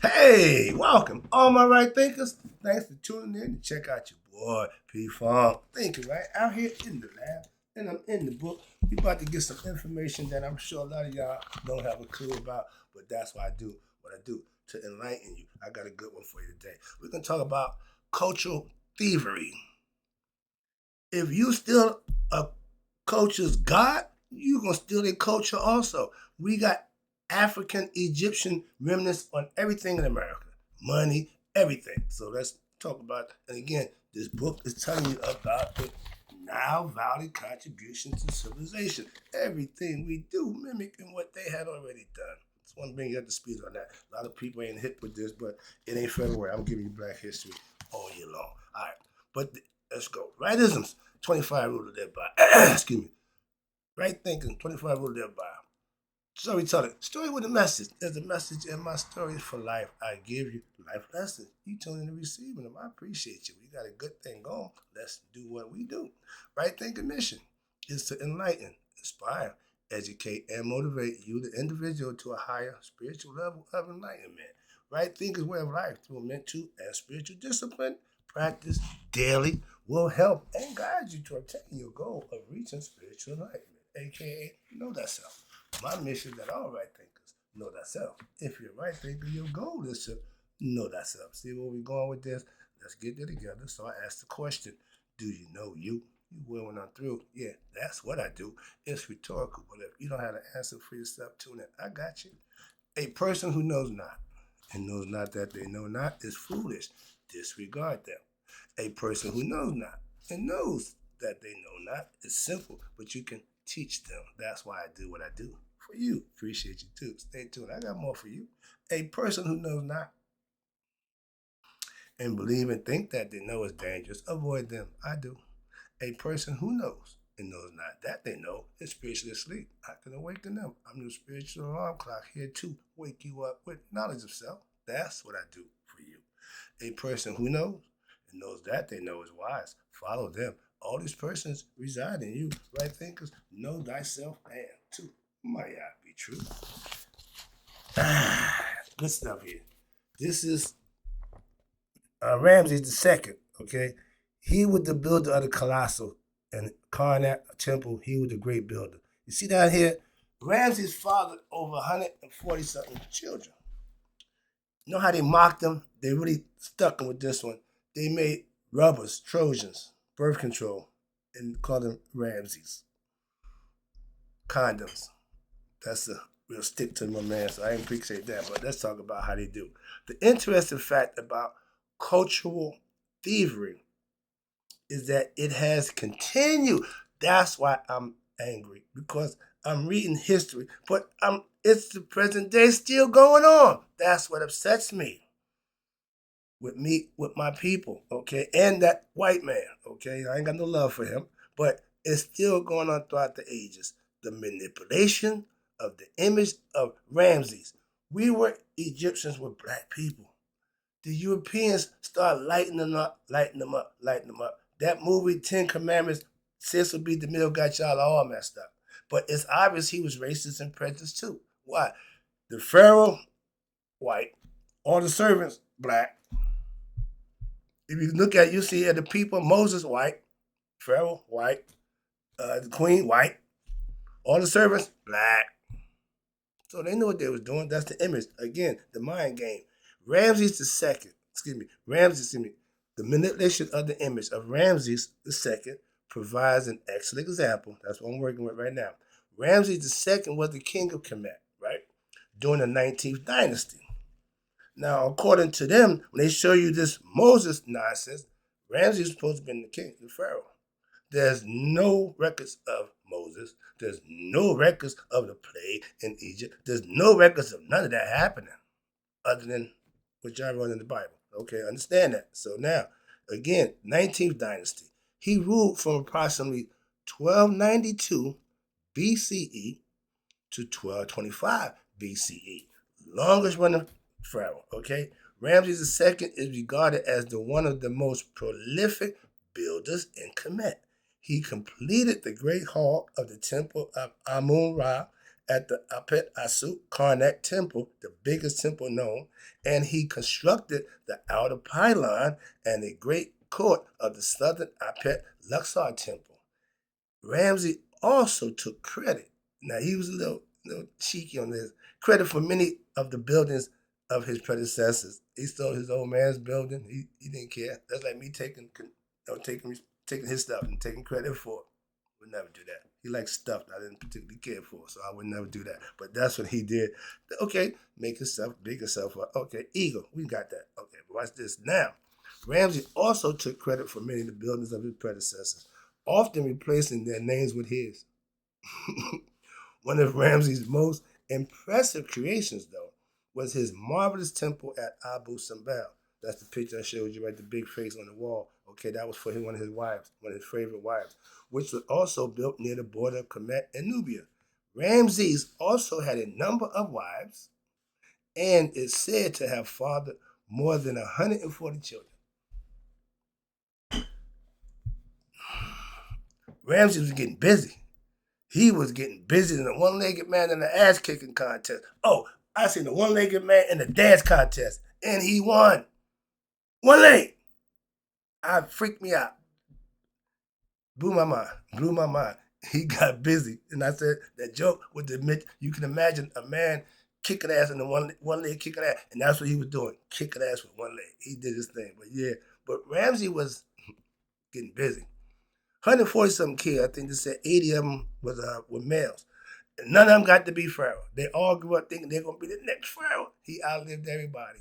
Hey, welcome, all my right thinkers. Thanks for tuning in to check out your boy P Funk thinking right out here in the lab, and I'm in the book. We about to get some information that I'm sure a lot of y'all don't have a clue about, but that's why I do what I do to enlighten you. I got a good one for you today. We're gonna talk about cultural thievery. If you steal a culture's god, you gonna steal their culture also. We got African Egyptian remnants on everything in America. Money, everything. So let's talk about it. And again, this book is telling you about the Nile Valley contribution to civilization. Everything we do mimicking what they had already done. Just want to bring you up to speed on that. A lot of people ain't hip with this, but it ain't February. I'm giving you Black History all year long. All right, but let's go. Rightisms, 25 rule of their by. Excuse me. Right thinking, 25 rule of their by. Storytelling. Story with a message. There's a message in my stories for life. I give you life lessons. You tune in to receiving them. I appreciate you. We got a good thing going. Let's do what we do. Right thinking mission is to enlighten, inspire, educate, and motivate you, the individual, to a higher spiritual level of enlightenment. Right thinker's way of life through mental and spiritual discipline, practice daily will help and guide you to obtain your goal of reaching spiritual enlightenment, aka know thyself. My mission that all right thinkers know thyself. If you're a right thinker, your goal is to know thyself. See where we're going with this? Let's get there together. So I asked the question, do you know you? You will when I'm through. Yeah, that's what I do. It's rhetorical, but if you don't have an answer for yourself, tune in. I got you. A person who knows not and knows not that they know not is foolish. Disregard them. A person who knows not and knows that they know not is simple, but you can teach them. That's why I do what I do for you. Appreciate you too. Stay tuned. I got more for you. A person who knows not and believe and think that they know is dangerous, avoid them. I do. A person who knows and knows not that they know is spiritually asleep. I can awaken them. I'm the spiritual alarm clock here to wake you up with knowledge of self. That's what I do for you. A person who knows and knows that they know is wise. Follow them. All these persons reside in you. Right thinkers, know thyself and too. Might not be true. Good stuff here. This is Ramses the second. Okay, he was the builder of the colossal and Karnak temple. He was the great builder. You see down here, Ramses fathered over 140 something children. You know how they mocked him? They really stuck him with this one. They made rubbers, Trojans, birth control, and called them Ramses. Condoms. That's a real stick to my man, so I appreciate that. But let's talk about how they do. The interesting fact about cultural thievery is that it has continued. That's why I'm angry, because I'm reading history, but it's the present day still going on. That's what upsets me with my people, okay, and that white man, okay. I ain't got no love for him, but it's still going on throughout the ages. The manipulation of the image of Ramses. We were Egyptians were black people. The Europeans start lighting them up, lighting them up, lighting them up. That movie, Ten Commandments, Cecil B. DeMille got y'all all messed up. But it's obvious he was racist and prejudiced too. Why? The Pharaoh, white. All the servants, black. If you look at it, you see the people, Moses, white. Pharaoh, white. The queen, white. All the servants, black. So they knew what they was doing. That's the image. Again, the mind game. Ramses the second, the manipulation of the image of Ramses the second provides an excellent example. That's what I'm working with right now. Ramses the second was the king of Kemet, right? During the 19th dynasty. Now, according to them, when they show you this Moses nonsense, Ramses is supposed to have been the king, the pharaoh. There's no records of Moses. There's no records of the plague in Egypt. There's no records of none of that happening other than what y'all wrote in the Bible. Okay, understand that. So now, again, 19th dynasty. He ruled from approximately 1292 BCE to 1225 BCE. Longest running pharaoh, okay? Ramses II is regarded as one of the most prolific builders in Kemet. He completed the Great Hall of the Temple of Amun Ra at the Apet Asu Karnak Temple, the biggest temple known, and he constructed the outer pylon and the great court of the southern Apet Luxor Temple. Ramsey also took credit. Now, he was a little cheeky on this. Credit for many of the buildings of his predecessors. He stole his old man's building. He didn't care. That's like me taking his stuff and taking credit for it. Would never do that. He liked stuff that I didn't particularly care for, so I would never do that. But that's what he did. Okay, make himself, big himself up. Okay, ego, we got that. Okay, but watch this. Now, Ramsey also took credit for many of the buildings of his predecessors, often replacing their names with his. One of Ramsey's most impressive creations, though, was his marvelous temple at Abu Simbel. That's the picture I showed you, right? The big face on the wall. Okay, that was for one of his wives, one of his favorite wives, which was also built near the border of Kemet and Nubia. Ramses also had a number of wives and is said to have fathered more than 140 children. Ramses was getting busy. He was getting busy than a one-legged man in the ass-kicking contest. Oh, I seen the one-legged man in the dance contest, and he won. One leg. I freaked me out. Blew my mind. He got busy. And I said, that joke was to admit, you can imagine a man kicking ass and the one leg kicking ass. And that's what he was doing, kicking ass with one leg. He did his thing. But yeah, but Ramsey was getting busy. 140-something kids, I think they said 80 of them were males. And none of them got to be Pharaoh. They all grew up thinking they're going to be the next Pharaoh. He outlived everybody.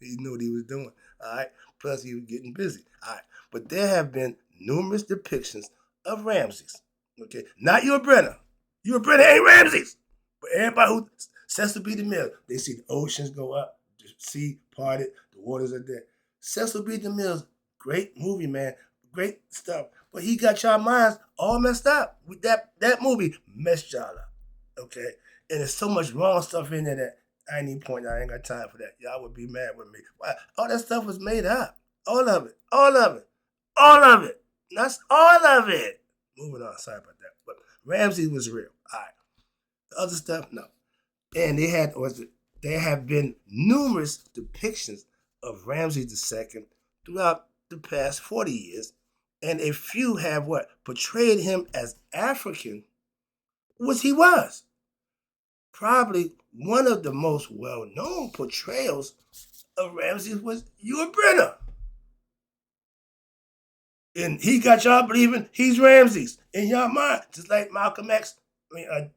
He knew what he was doing. All right. Plus, he was getting busy. All right. But there have been numerous depictions of Ramses. Okay. Not your Brenner. Your Brenner ain't Ramses. But everybody who Cecil B. DeMille, they see the oceans go up, the sea parted, the waters are there. Cecil B. DeMille's great movie, man. Great stuff. But he got y'all minds all messed up. With that movie messed y'all up. Okay. And there's so much wrong stuff in there that I ain't even point out. I ain't got time for that. Y'all would be mad with me. Why? All that stuff was made up. All of it. All of it. All of it. That's all of it. Moving on. Sorry about that. But Ramsey was real. All right. The other stuff, no. And there have been numerous depictions of Ramses II throughout the past 40 years. And a few have portrayed him as African, which he was. Probably one of the most well-known portrayals of Ramses was Ewan Brenner. And he got y'all believing he's Ramses in y'all mind, just like Malcolm X.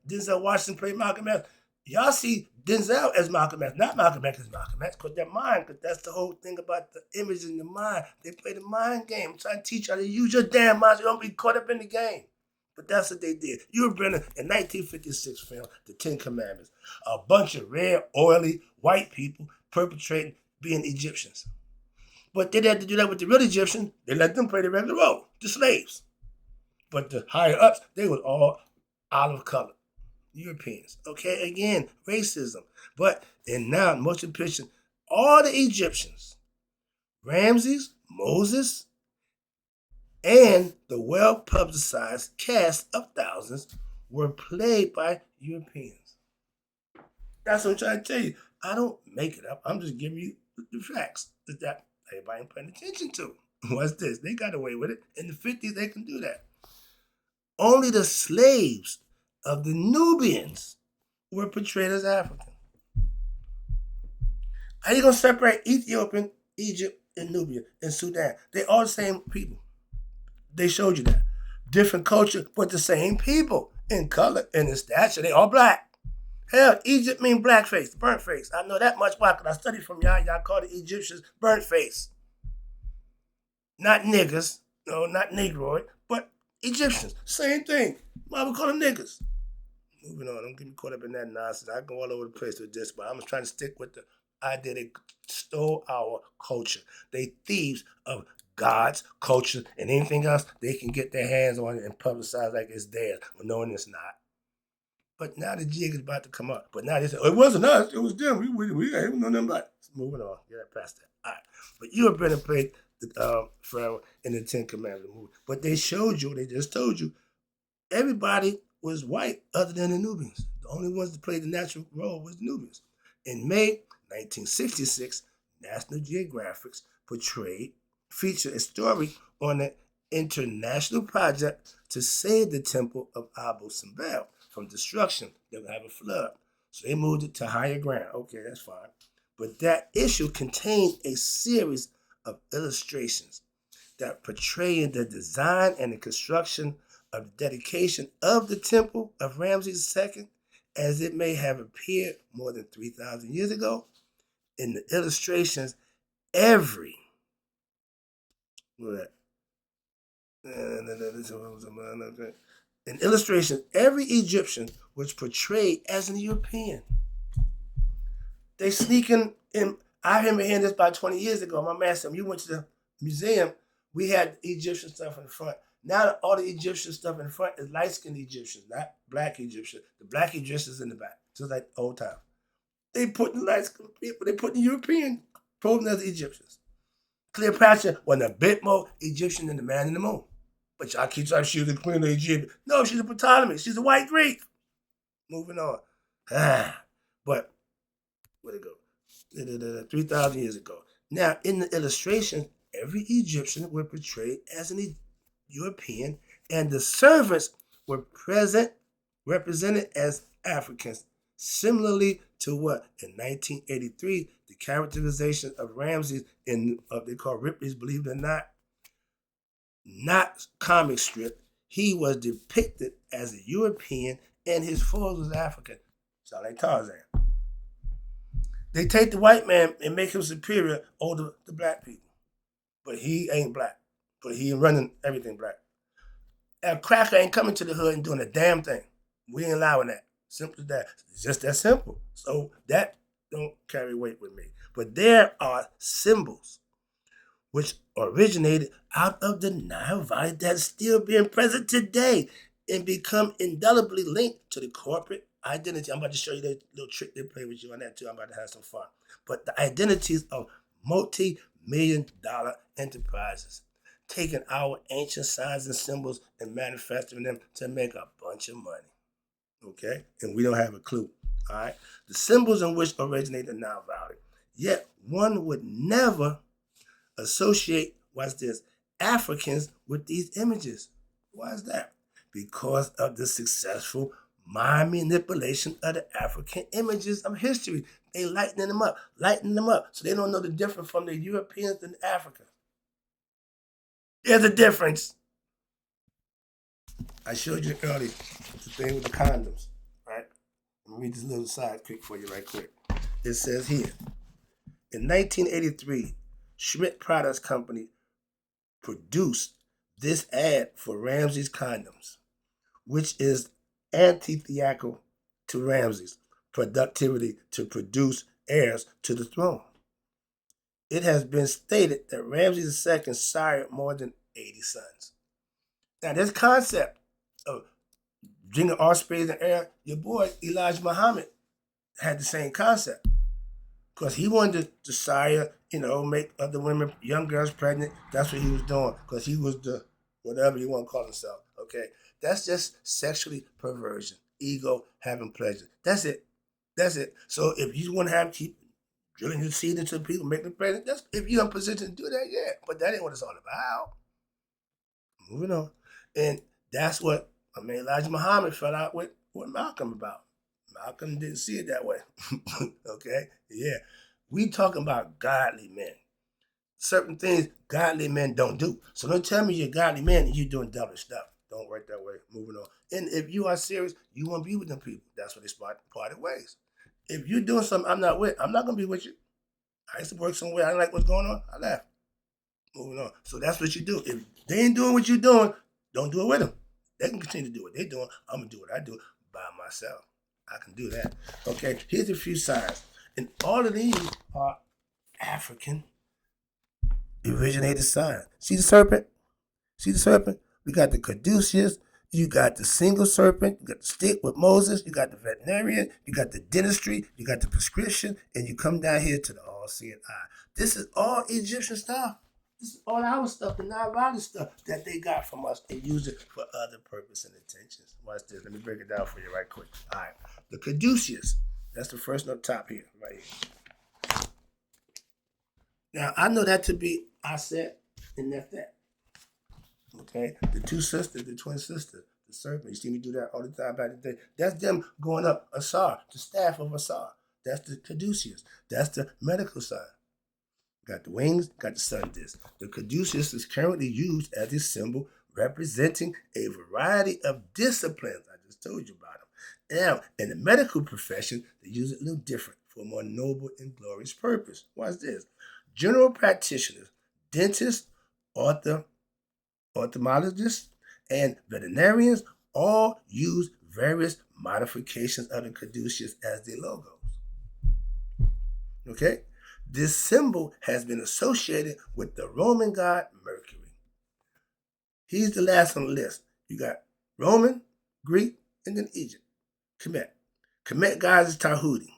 Denzel Washington played Malcolm X. Y'all see Denzel as Malcolm X, not Malcolm X as Malcolm X, because their mind, because that's the whole thing about the image in the mind. They play the mind game. I'm trying to teach y'all to use your damn mind so you don't be caught up in the game. But that's what they did. Ewan Brenner in 1956 film, The Ten Commandments. A bunch of red, oily, white people perpetrating being Egyptians. But they had to do that with the real Egyptians. They let them play the regular role, the slaves. But the higher ups, they was all olive colored. Europeans. Okay, again, racism. But in now, motion picture, all the Egyptians, Ramses, Moses, and the well-publicized cast of thousands were played by Europeans. That's what I'm trying to tell you. I don't make it up. I'm just giving you the facts that everybody ain't paying attention to. What's this? They got away with it. In the 50s, they can do that. Only the slaves of the Nubians were portrayed as African. How you going to separate Ethiopian, Egypt, and Nubia, and Sudan? They all the same people. They showed you that. Different culture, but the same people. In color and in stature, they all black. Hell, Egypt mean blackface, burnt face. I know that much. Why? Because I studied from y'all. Y'all call the Egyptians burnt face. Not niggas. No, not Negroid, but Egyptians. Same thing. Why we call them niggas? Moving on. Don't get me caught up in that nonsense. I go all over the place with this, but I'm just trying to stick with the idea they stole our culture. They thieves of God's culture and anything else they can get their hands on it and publicize like it's theirs, when knowing it's not. But now the jig is about to come up. But now they say, oh, it wasn't us, it was them. We ain't know nothing about it. Moving on. Get that past that. All right. But you have been played the Pharaoh in the Ten Commandments movie. But they showed you, they just told you, everybody was white other than the Nubians. The only ones that played the natural role was the Nubians. In May 1966, National Geographic featured a story on an international project to save the temple of Abu Simbel from destruction. They would have a flood. So they moved it to higher ground. Okay, that's fine. But that issue contained a series of illustrations that portrayed the design and the construction of the dedication of the temple of Ramses II as it may have appeared more than 3,000 years ago. In the illustrations, every Egyptian was portrayed as an European. They sneaking in. I remember hearing this about 20 years ago. My man said, you went to the museum, we had Egyptian stuff in the front. Now all the Egyptian stuff in the front is light-skinned Egyptians, not black Egyptians. The black Egyptians in the back, just like old time. They put the light-skinned people, they put the European posing as the Egyptians. Cleopatra wasn't a bit more Egyptian than the man in the moon. But y'all keep trying to shoot the queen of Egypt. No, she's a Ptolemy. She's a white Greek. Moving on. But where'd it go? 3,000 years ago. Now, in the illustrations, every Egyptian were portrayed as an European, and the servants were represented as Africans. Similarly to what? In 1983, the characterization of Ramses in what they call Ripley's Believe It or Not comic strip, he was depicted as a European and his foes was African. So like Tarzan. They take the white man and make him superior over the black people. But he ain't black. But he running everything black. A cracker ain't coming to the hood and doing a damn thing. We ain't allowing that. Simple as that. It's just that simple. So that don't carry weight with me. But there are symbols which originated out of the Nile Valley that's still being present today and become indelibly linked to the corporate identity. I'm about to show you that little trick they play with you on that too. I'm about to have some fun. But the identities of multi-million-dollar enterprises, taking our ancient signs and symbols and manifesting them to make a bunch of money. Okay? And we don't have a clue. All right? The symbols in which originate the Nile Valley. Yet one would never associate, watch this, Africans with these images. Why is that? Because of the successful mind manipulation of the African images of history. They lighten them up, so they don't know the difference from the Europeans and Africa. There's a difference. I showed you earlier the thing with the condoms, right? Let me read this little side quick for you right quick. It says here, in 1983, Schmidt Products Company produced this ad for Ramses condoms, which is antithetical to Ramses' productivity to produce heirs to the throne. It has been stated that Ramses II sired more than 80 sons. Now, this concept of bringing offspring and heir, your boy Elijah Muhammad had the same concept. Because he wanted to sire, make other women, young girls pregnant. That's what he was doing. Because he was the, whatever you want to call himself. Okay? That's just sexually perversion. Ego, having pleasure. That's it. So if you want to keep drilling your seed into people, making them pregnant, that's if you're in a position to do that, yeah. But that ain't what it's all about. Moving on. And that's what, Elijah Muhammad fell out with Malcolm about. Malcolm didn't see it that way. Okay? Yeah. We talking about godly men. Certain things godly men don't do. So don't tell me you're a godly man and you're doing devilish stuff. Don't work that way. Moving on. And if you are serious, you want to be with them people. That's where they parted ways. If you're doing something I'm not going to be with you. I used to work somewhere. I didn't like what's going on. I left. Moving on. So that's what you do. If they ain't doing what you're doing, don't do it with them. They can continue to do what they're doing. I'm going to do what I do by myself. I can do that. Okay, here's a few signs. And all of these are African originated signs. See the serpent? We got the caduceus. You got the single serpent. You got the stick with Moses. You got the veterinarian. You got the dentistry. You got the prescription. And you come down here to the all-seeing eye. This is all Egyptian stuff. This is all our stuff, the non-violent stuff that they got from us and use it for other purpose and intentions. Watch this. Let me break it down for you right quick. All right. The caduceus. That's the first one up top here, right here. Now, I know that to be I said and that's that. Okay? The two sisters, the twin sisters, the serpent. You see me do that all the time back in the day. That's them going up Asar, the staff of Asar. That's the caduceus. That's the medical side. Got the wings, got the sun disc. The caduceus is currently used as a symbol representing a variety of disciplines. I just told you about them. Now, in the medical profession, they use it a little different for a more noble and glorious purpose. Watch this. General practitioners, dentists, ophthalmologists, and veterinarians all use various modifications of the caduceus as their logos. Okay? This symbol has been associated with the Roman god Mercury. He's the last on the list. You got Roman, Greek, and then Egypt. Kemet. Kemet gods is Tahuti.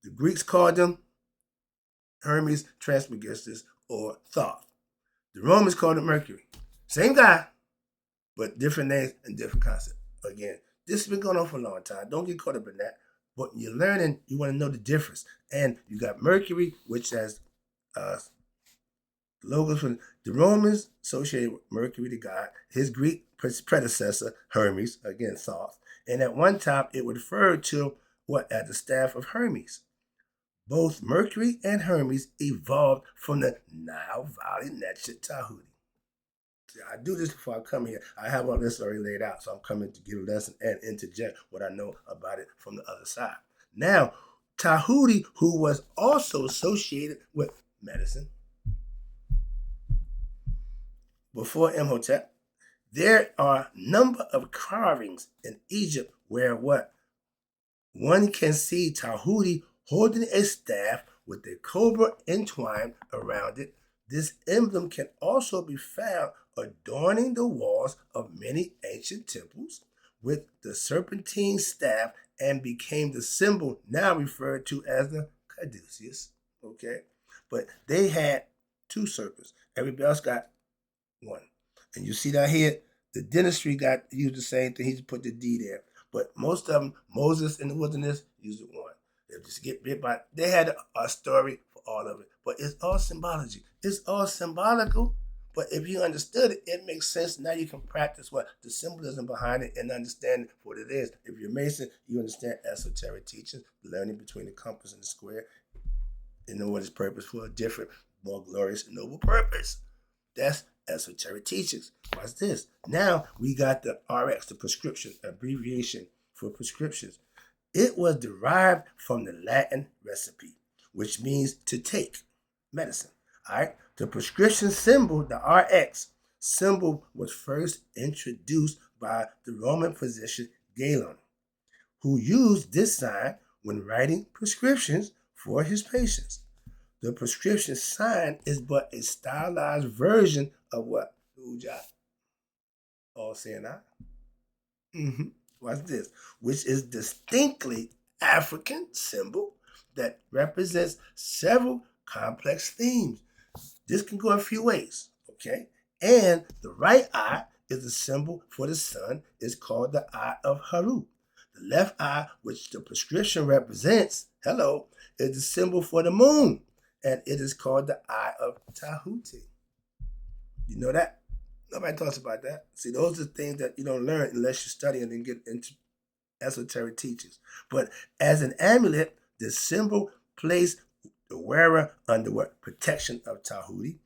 The Greeks called them Hermes Trismegistus or Thoth. The Romans called him Mercury. Same guy, but different names and different concepts. Again, this has been going on for a long time. Don't get caught up in that. But when you're learning, you want to know the difference. And you got Mercury, which has logos from the Romans associated with Mercury, the god, his Greek predecessor, Hermes, again, Thoth. And at one time, it referred to what? As the staff of Hermes. Both Mercury and Hermes evolved from the Nile Valley Netchet Tahuti. I do this before I come here. I have all this already laid out, so I'm coming to give a lesson and interject what I know about it from the other side. Now, Tahuti, who was also associated with medicine before Imhotep, there are a number of carvings in Egypt where what? One can see Tahuti holding a staff with a cobra entwined around it. This emblem can also be found adorning the walls of many ancient temples with the serpentine staff and became the symbol now referred to as the caduceus. Okay? But they had two serpents. Everybody else got one. And you see that here, the dentistry got used the same thing. He just put the D there. But most of them, Moses in the wilderness, used it one. They just get bit by. They had a story for all of it. But it's all symbology. It's all symbolical. But if you understood it, it makes sense. Now you can practice what? The symbolism behind it and understand what it is. If you're Mason, you understand esoteric teaching, learning between the compass and the square, and know what its purpose for a different, more glorious and noble purpose. That's esoteric teachings. What's this? Now we got the RX, the prescription, abbreviation for prescriptions. It was derived from the Latin recipe, which means to take medicine. All right. The prescription symbol, the RX symbol, was first introduced by the Roman physician Galen, who used this sign when writing prescriptions for his patients. The prescription sign is but a stylized version of what? Ujah. All saying that. What's this? Which is distinctly African symbol that represents several complex themes. This can go a few ways, okay? And the right eye is a symbol for the sun, is called the eye of Haru. The left eye, which the prescription represents, is the symbol for the moon, and it is called the eye of Tahuti. You know that? Nobody talks about that. See, those are things that you don't learn unless you study and then get into esoteric teachings. But as an amulet, the symbol placed the wearer under what? Protection of Tahuti,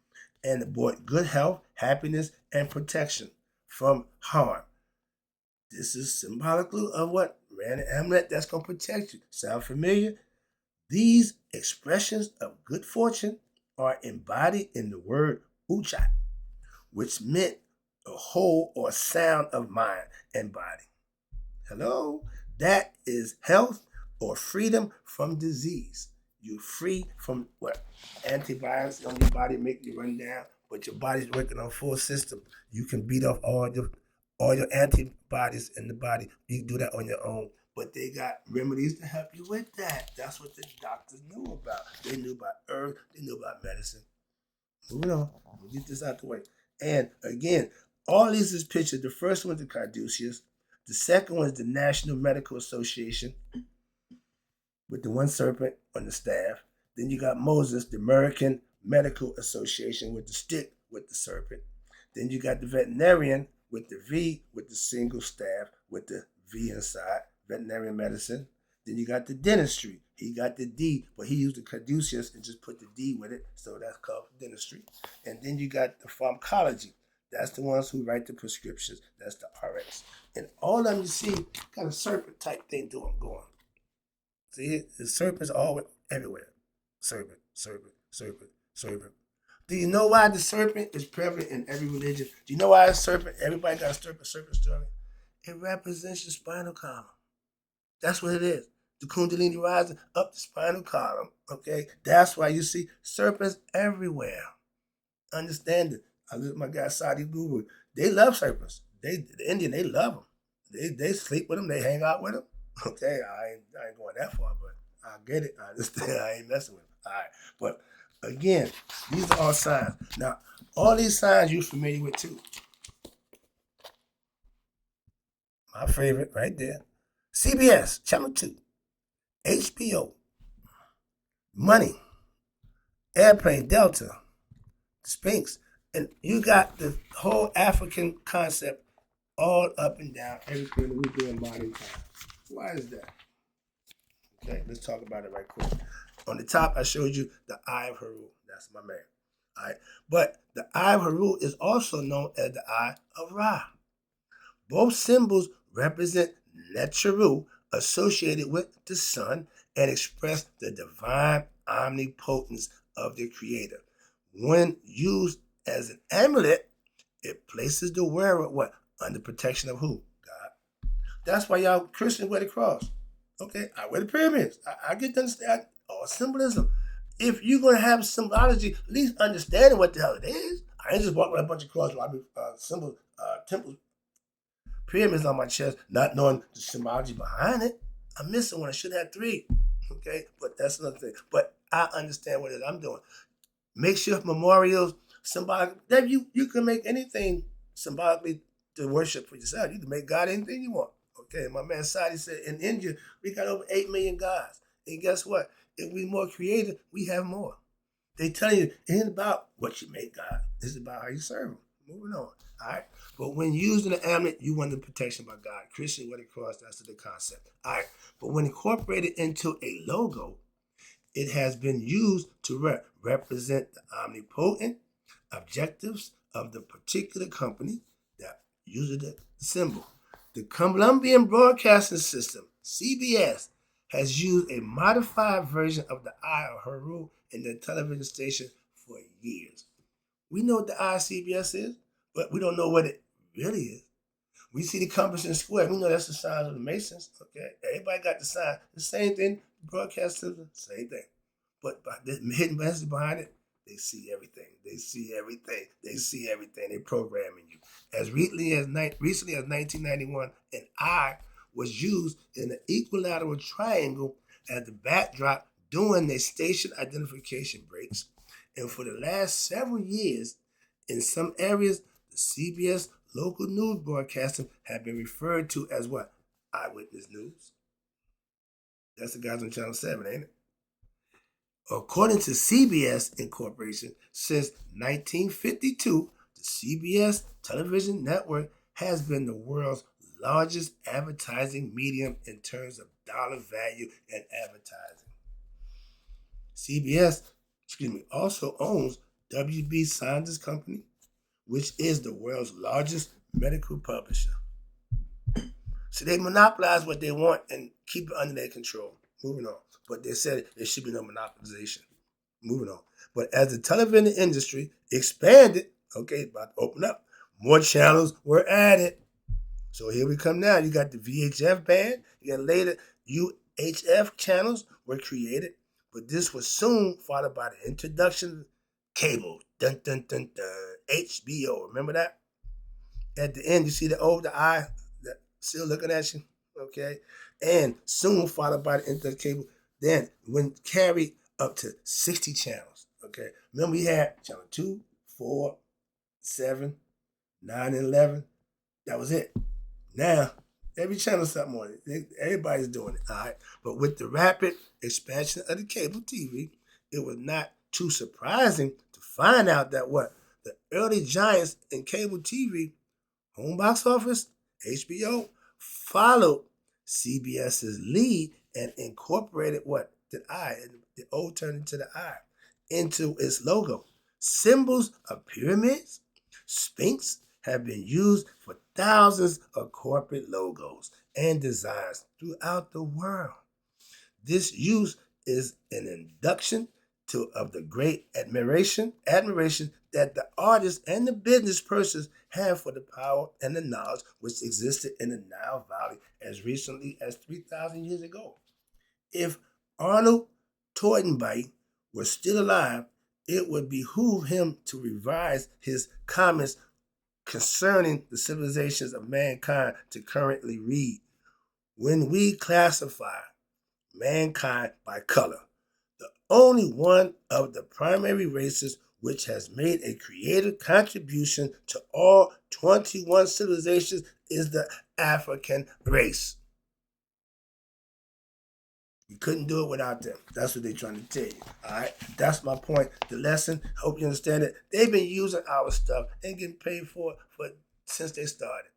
and brought good health, happiness, and protection from harm. This is symbolically of what? An amulet that's going to protect you. Sound familiar? These expressions of good fortune are embodied in the word Uchat, which meant a whole or sound of mind and body. That is health or freedom from disease. You're free from what? Antibiotics on your body make you run down, but your body's working on full system. You can beat off all your antibodies in the body. You can do that on your own. But they got remedies to help you with that. That's what the doctors knew about. They knew about herbs. They knew about medicine. Moving on. We'll get this out the way. And again, all these is pictured. The first one's the Carduceus. The second one is the National Medical Association with the one serpent on the staff. Then you got Moses, the American Medical Association with the stick with the serpent. Then you got the veterinarian with the V with the single staff with the V inside, veterinary medicine. Then you got the dentistry. He got the D, but he used the caduceus and just put the D with it, so that's called dentistry. And then you got the pharmacology. That's the ones who write the prescriptions. That's the RX. And all of them you see got a serpent type thing going. See, the serpent's always everywhere. Serpent, serpent, serpent, serpent. Do you know why the serpent is prevalent in every religion? Do you know why a serpent? Everybody got a serpent story. It represents your spinal column. That's what it is. The Kundalini rising up the spinal column. Okay, that's why you see serpents everywhere. Understand it. I look at my guy Sadi Guru. They love serpents. The Indian, they love them. They sleep with them. They hang out with them. Okay, I ain't going that far, but I get it. I understand. I ain't messing with them. All right, but again, these are all signs. Now, all these signs you're familiar with too. My favorite right there. CBS, Channel 2, HBO, Money, Airplane, Delta, Sphinx, and you got the whole African concept all up and down everything that we do in modern times. Why is that? Okay, let's talk about it right quick. On the top, I showed you the Eye of Haru. That's my man. All right, but the Eye of Haru is also known as the Eye of Ra. Both symbols represent Neteru associated with the sun and express the divine omnipotence of the Creator. When used as an amulet, it places the wearer what? Under protection of who? God. That's why y'all Christians wear the cross. Okay, I wear the pyramids. I get to understand all symbolism. If you're going to have symbology, at least understanding what the hell it is. I ain't just walk with a bunch of crosses, symbol, temples, pyramids on my chest, not knowing the symbology behind it. I'm missing one. I should have three. Okay, but that's another thing. But I understand what it is I'm doing. Makeshift memorials, symbolic. You can make anything symbolically to worship for yourself. You can make God anything you want. Okay, my man Sadi said in India, we got over 8 million gods. And guess what? If we're more creative, we have more. They tell you, it ain't about what you make God. It's about how you serve him. Moving on. All right. But when using the amulet, you want the protection by God. Christian went across, that's the concept. All right. But when incorporated into a logo, it has been used to represent the omnipotent objectives of the particular company that uses the symbol. The Colombian Broadcasting System, CBS, has used a modified version of the Eye of Haru in their television station for years. We know what the Eye of CBS is, but we don't know what it really is. We see the compass and square. We know that's the signs of the Masons. Okay, everybody got the sign. The same thing. Broadcast system, same thing. But the hidden message behind it, they see everything. They see everything. They see everything. They're programming you. As recently as 1991, an eye was used in an equilateral triangle as the backdrop during their station identification breaks. And for the last several years, in some areas, the CBS local news broadcasting have been referred to as what? Eyewitness news. That's the guys on Channel 7, ain't it? According to CBS Incorporation, since 1952, the CBS television network has been the world's largest advertising medium in terms of dollar value in advertising. CBS, also owns WB Saunders Company, which is the world's largest medical publisher. So they monopolize what they want and keep it under their control. Moving on. But they said there should be no monopolization. Moving on. But as the television industry expanded, okay, about to open up, more channels were added. So here we come now. You got the VHF band. You got later UHF channels were created. But this was soon followed by the introduction of cable. Dun, dun, dun, dun. HBO. Remember that? At the end, you see the older eye that still looking at you. Okay? And soon followed by the internet cable. Then when carried up to 60 channels. Okay. Remember, we had channel 2, 4, 7, 9, and 11. That was it. Now, every channel something on it. Everybody's doing it, all right? But with the rapid expansion of the cable TV, it was not too surprising to find out that what? The early giants in cable TV, home box office, HBO, followed CBS's lead and incorporated what? The I, the O turned into the I, into its logo. Symbols of pyramids, sphinx have been used for thousands of corporate logos and designs throughout the world. This use is an induction of the great admiration that the artists and the business persons have for the power and the knowledge which existed in the Nile Valley as recently as 3,000 years ago. If Arnold Toynbee were still alive, it would behoove him to revise his comments concerning the civilizations of mankind to currently read. When we classify mankind by color, the only one of the primary races which has made a creative contribution to all 21 civilizations is the African race. You couldn't do it without them. That's what they're trying to tell you. All right, that's my point. The lesson. Hope you understand it. They've been using our stuff and getting paid for it since they started.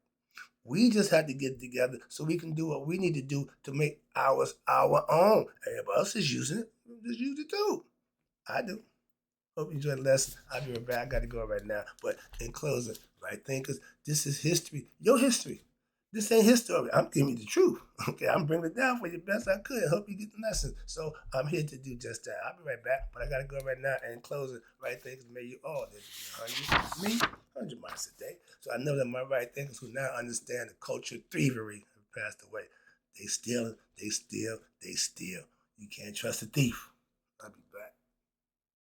We just have to get together so we can do what we need to do to make ours our own. Everybody else is using it. Just use it too. I do. Hope you enjoyed the lesson. I'll be right back. I got to go right now. But in closing, right thinkers, this is history. Your history. This ain't his story. I'm giving you the truth. Okay, I'm bringing it down for you best I could. Hope you get the lesson. So I'm here to do just that. I'll be right back, but I gotta go right now and close it. Right thinkers, may you all live to be 100, me, 100 miles a day. So I know that my right thinkers who now understand the cultural thievery have passed away. They steal, they steal, they steal. You can't trust a thief.